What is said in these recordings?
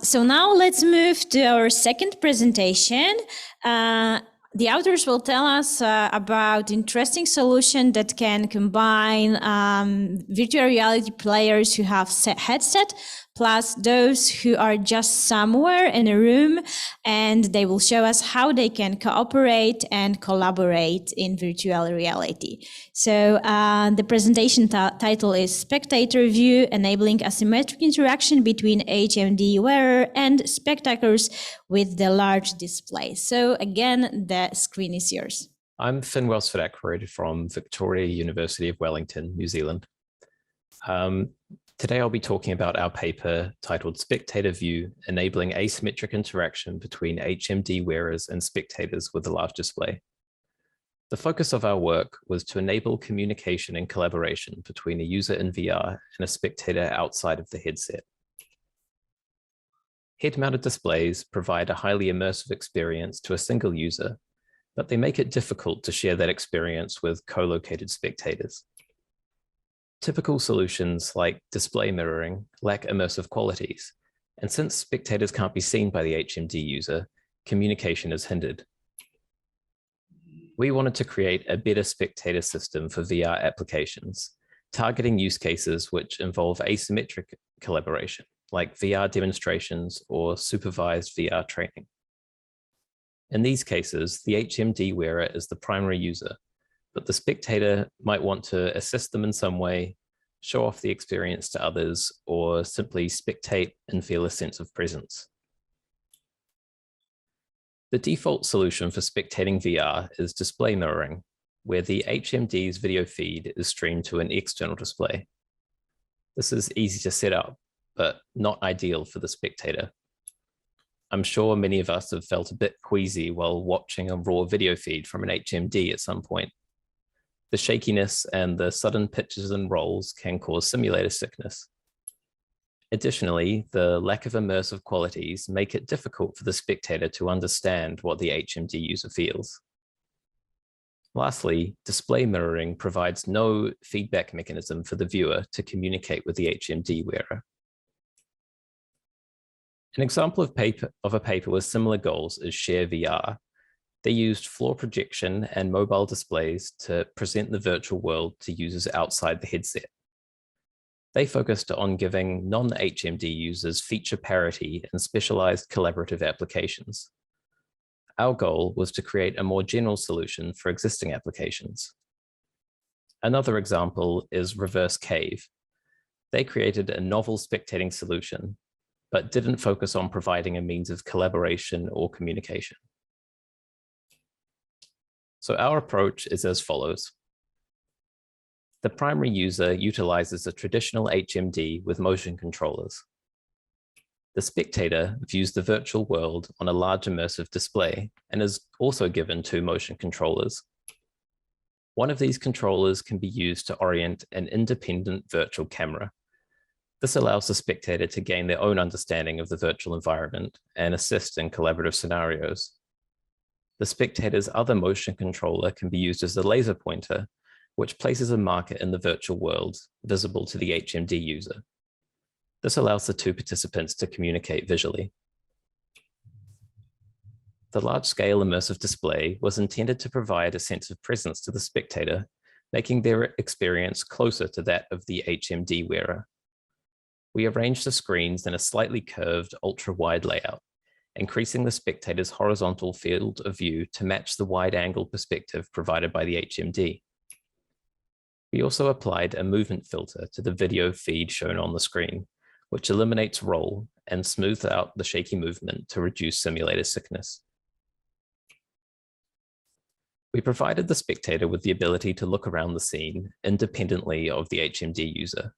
So now let's move to our second presentation. The authors will tell us about interesting solution that can combine virtual reality players who have headset plus those who are just somewhere in a room, and they will show us how they can cooperate and collaborate in virtual reality. So the presentation title is Spectator View, Enabling Asymmetric Interaction Between HMD Wearer and Spectators with the Large Display. So again, the screen is yours. I'm Finn Welsford-Ackroyd from Victoria University of Wellington, New Zealand. Today I'll be talking about our paper titled Spectator View, Enabling Asymmetric Interaction Between HMD Wearers and Spectators with a Large Display. The focus of our work was to enable communication and collaboration between a user in VR and a spectator outside of the headset. Head-mounted displays provide a highly immersive experience to a single user, but they make it difficult to share that experience with co-located spectators. Typical solutions like display mirroring lack immersive qualities, and since spectators can't be seen by the HMD user, communication is hindered. We wanted to create a better spectator system for VR applications, targeting use cases which involve asymmetric collaboration, like VR demonstrations or supervised VR training. In these cases, the HMD wearer is the primary user, but the spectator might want to assist them in some way, show off the experience to others, or simply spectate and feel a sense of presence. The default solution for spectating VR is display mirroring, where the HMD's video feed is streamed to an external display. This is easy to set up, but not ideal for the spectator. I'm sure many of us have felt a bit queasy while watching a raw video feed from an HMD at some point. The shakiness and the sudden pitches and rolls can cause simulator sickness. Additionally, the lack of immersive qualities make it difficult for the spectator to understand what the HMD user feels. Lastly, display mirroring provides no feedback mechanism for the viewer to communicate with the HMD wearer. An example of a paper with similar goals is Share VR. They used floor projection and mobile displays to present the virtual world to users outside the headset. They focused on giving non-HMD users feature parity in specialized collaborative applications. Our goal was to create a more general solution for existing applications. Another example is Reverse Cave. They created a novel spectating solution, but didn't focus on providing a means of collaboration or communication. So our approach is as follows. The primary user utilizes a traditional HMD with motion controllers. The spectator views the virtual world on a large immersive display and is also given 2 motion controllers. One of these controllers can be used to orient an independent virtual camera. This allows the spectator to gain their own understanding of the virtual environment and assist in collaborative scenarios. The spectator's other motion controller can be used as a laser pointer, which places a marker in the virtual world visible to the HMD user. This allows the 2 participants to communicate visually. The large-scale immersive display was intended to provide a sense of presence to the spectator, making their experience closer to that of the HMD wearer. We arranged the screens in a slightly curved ultra-wide layout, increasing the spectator's horizontal field of view to match the wide-angle perspective provided by the HMD. We also applied a movement filter to the video feed shown on the screen, which eliminates roll and smooths out the shaky movement to reduce simulator sickness. We provided the spectator with the ability to look around the scene independently of the HMD user.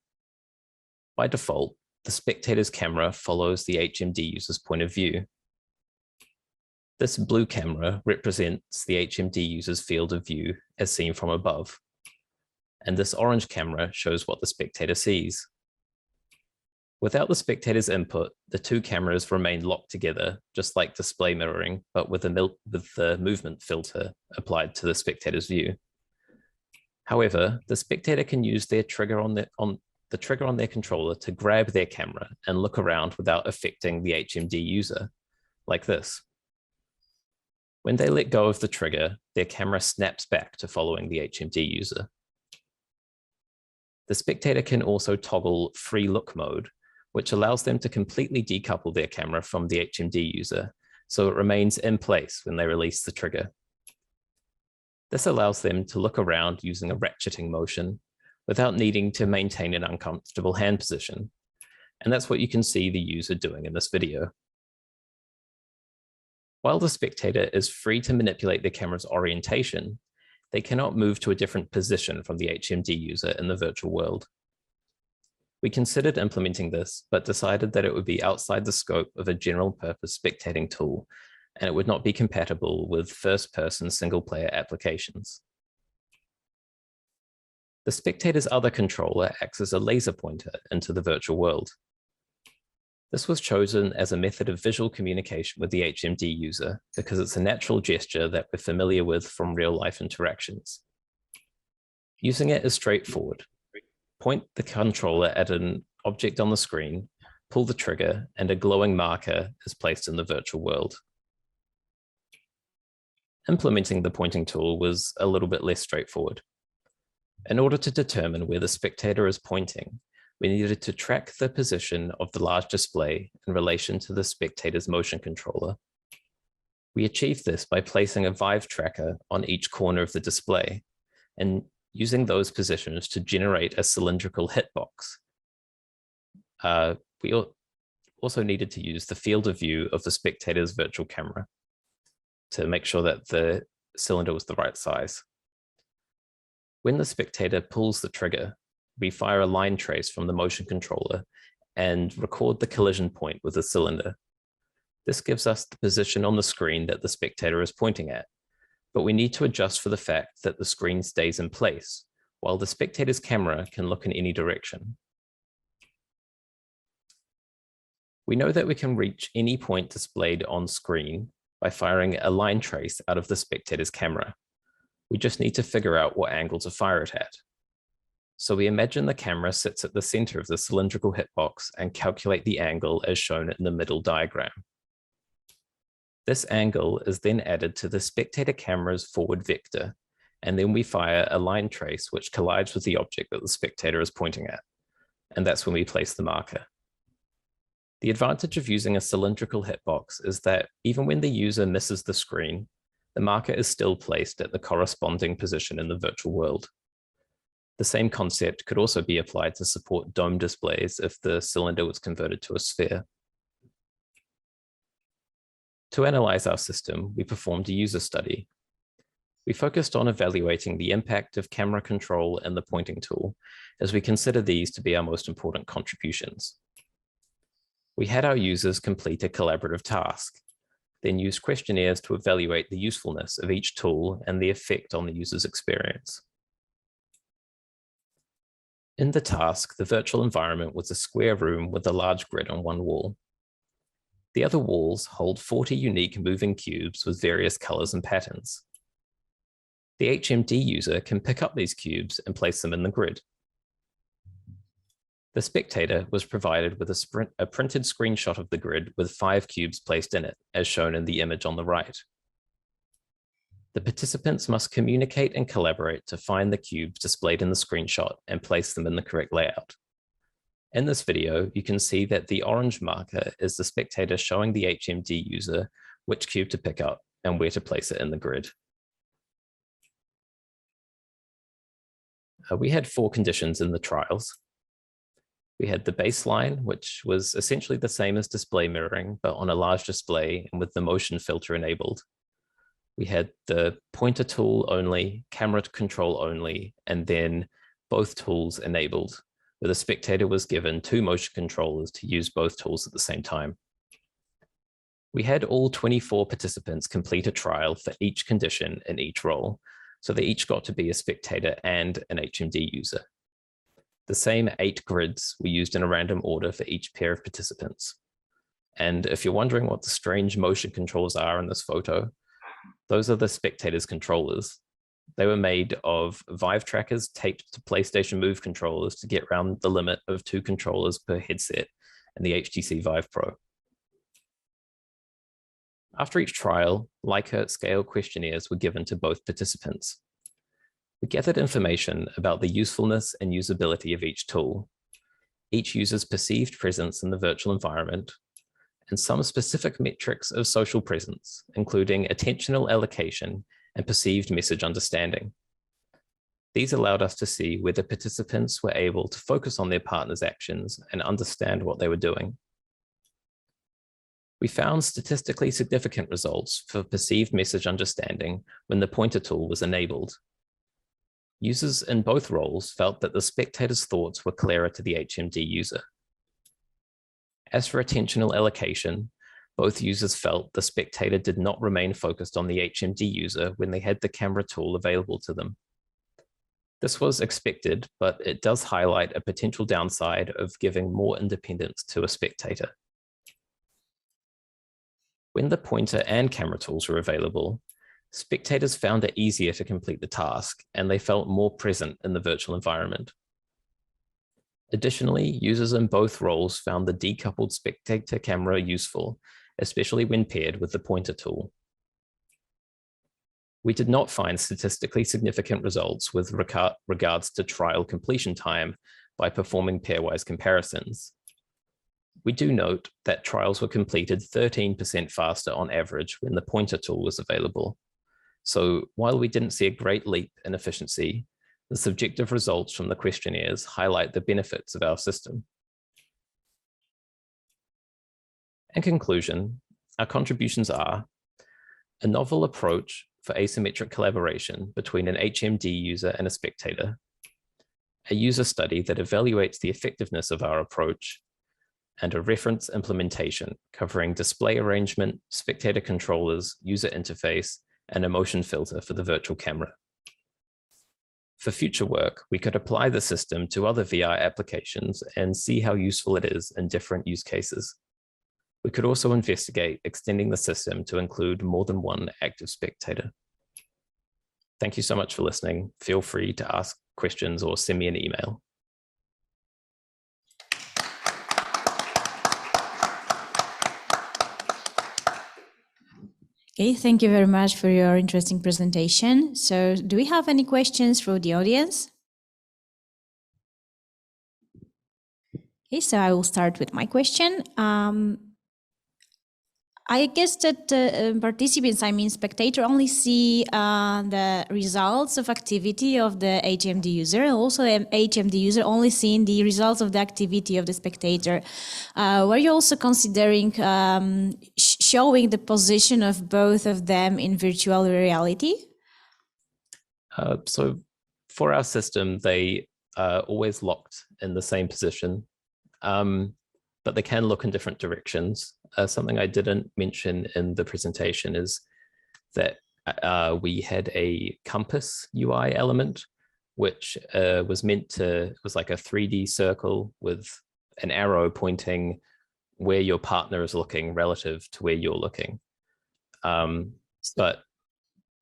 By default, the spectator's camera follows the HMD user's point of view. This blue camera represents the HMD user's field of view as seen from above, and this orange camera shows what the spectator sees. Without the spectator's input, the 2 cameras remain locked together, just like display mirroring, but with the movement filter applied to the spectator's view. However, the spectator can use their trigger on the trigger on their controller to grab their camera and look around without affecting the HMD user, like this. When they let go of the trigger, their camera snaps back to following the HMD user. The spectator can also toggle free look mode, which allows them to completely decouple their camera from the HMD user, so it remains in place when they release the trigger. This allows them to look around using a ratcheting motion without needing to maintain an uncomfortable hand position. And that's what you can see the user doing in this video. While the spectator is free to manipulate their camera's orientation, they cannot move to a different position from the HMD user in the virtual world. We considered implementing this, but decided that it would be outside the scope of a general purpose spectating tool, and it would not be compatible with first-person single-player applications. The spectator's other controller acts as a laser pointer into the virtual world. This was chosen as a method of visual communication with the HMD user because it's a natural gesture that we're familiar with from real-life interactions. Using it is straightforward. Point the controller at an object on the screen, pull the trigger, and a glowing marker is placed in the virtual world. Implementing the pointing tool was a little bit less straightforward. In order to determine where the spectator is pointing, we needed to track the position of the large display in relation to the spectator's motion controller. We achieved this by placing a Vive tracker on each corner of the display and using those positions to generate a cylindrical hitbox. We also needed to use the field of view of the spectator's virtual camera to make sure that the cylinder was the right size. When the spectator pulls the trigger, we fire a line trace from the motion controller and record the collision point with the cylinder. This gives us the position on the screen that the spectator is pointing at, but we need to adjust for the fact that the screen stays in place, while the spectator's camera can look in any direction. We know that we can reach any point displayed on screen by firing a line trace out of the spectator's camera. We just need to figure out what angle to fire it at. So we imagine the camera sits at the center of the cylindrical hitbox and calculate the angle as shown in the middle diagram. This angle is then added to the spectator camera's forward vector, and then we fire a line trace which collides with the object that the spectator is pointing at. And that's when we place the marker. The advantage of using a cylindrical hitbox is that even when the user misses the screen, the marker is still placed at the corresponding position in the virtual world. The same concept could also be applied to support dome displays if the cylinder was converted to a sphere. To analyze our system, we performed a user study. We focused on evaluating the impact of camera control and the pointing tool, as we consider these to be our most important contributions. We had our users complete a collaborative task, then used questionnaires to evaluate the usefulness of each tool and the effect on the user's experience. In the task, the virtual environment was a square room with a large grid on one wall. The other walls hold 40 unique moving cubes with various colors and patterns. The HMD user can pick up these cubes and place them in the grid. The spectator was provided with a printed screenshot of the grid with 5 cubes placed in it, as shown in the image on the right. The participants must communicate and collaborate to find the cubes displayed in the screenshot and place them in the correct layout. In this video, you can see that the orange marker is the spectator showing the HMD user which cube to pick up and where to place it in the grid. We had 4 conditions in the trials. We had the baseline, which was essentially the same as display mirroring, but on a large display and with the motion filter enabled. We had the pointer tool only, camera control only, and then both tools enabled, where the spectator was given 2 motion controllers to use both tools at the same time. We had all 24 participants complete a trial for each condition in each role, so they each got to be a spectator and an HMD user. The same 8 grids were used in a random order for each pair of participants. And if you're wondering what the strange motion controls are in this photo, those are the spectator's controllers. They were made of Vive trackers taped to PlayStation Move controllers to get around the limit of 2 controllers per headset in the HTC Vive Pro. After each trial, Likert scale questionnaires were given to both participants. We gathered information about the usefulness and usability of each tool, each user's perceived presence in the virtual environment, and some specific metrics of social presence, including attentional allocation and perceived message understanding. These allowed us to see whether participants were able to focus on their partner's actions and understand what they were doing. We found statistically significant results for perceived message understanding when the pointer tool was enabled. Users in both roles felt that the spectator's thoughts were clearer to the HMD user. As for attentional allocation, both users felt the spectator did not remain focused on the HMD user when they had the camera tool available to them. This was expected, but it does highlight a potential downside of giving more independence to a spectator. When the pointer and camera tools were available, spectators found it easier to complete the task, and they felt more present in the virtual environment. Additionally, users in both roles found the decoupled spectator camera useful, especially when paired with the pointer tool. We did not find statistically significant results with regards to trial completion time by performing pairwise comparisons. We do note that trials were completed 13% faster on average when the pointer tool was available. So while we didn't see a great leap in efficiency, the subjective results from the questionnaires highlight the benefits of our system. In conclusion, our contributions are a novel approach for asymmetric collaboration between an HMD user and a spectator, a user study that evaluates the effectiveness of our approach, and a reference implementation covering display arrangement, spectator controllers, user interface, and a motion filter for the virtual camera. For future work, we could apply the system to other VR applications and see how useful it is in different use cases. We could also investigate extending the system to include more than one active spectator. Thank you so much for listening. Feel free to ask questions or send me an email. Okay, thank you very much for your interesting presentation. So do we have any questions from the audience? Okay, so I will start with my question. I guess that participants, I mean spectator, only see the results of activity of the HMD user, and also the HMD user only seeing the results of the activity of the spectator. Were you also considering showing the position of both of them in virtual reality? So for our system, they are always locked in the same position, but they can look in different directions. Something I didn't mention in the presentation is that we had a compass UI element, which was meant to, it was like a 3D circle with an arrow pointing where your partner is looking relative to where you're looking. But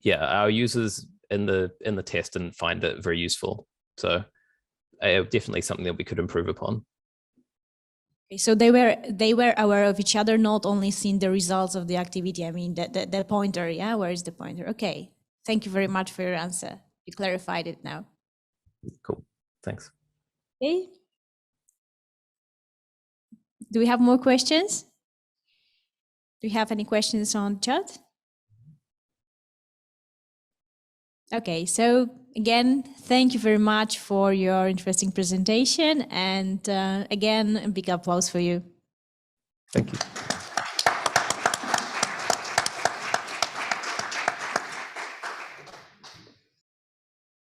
yeah, our users in the test didn't find it very useful. So definitely something that we could improve upon. So they were aware of each other, not only seeing the results of the activity. I mean, the pointer, yeah? Where is the pointer? Okay. Thank you very much for your answer. You clarified it now. Cool. Thanks. Okay. Do we have more questions? Do you have any questions on chat? Okay, so again, thank you very much for your interesting presentation, and again, a big applause for you. Thank you.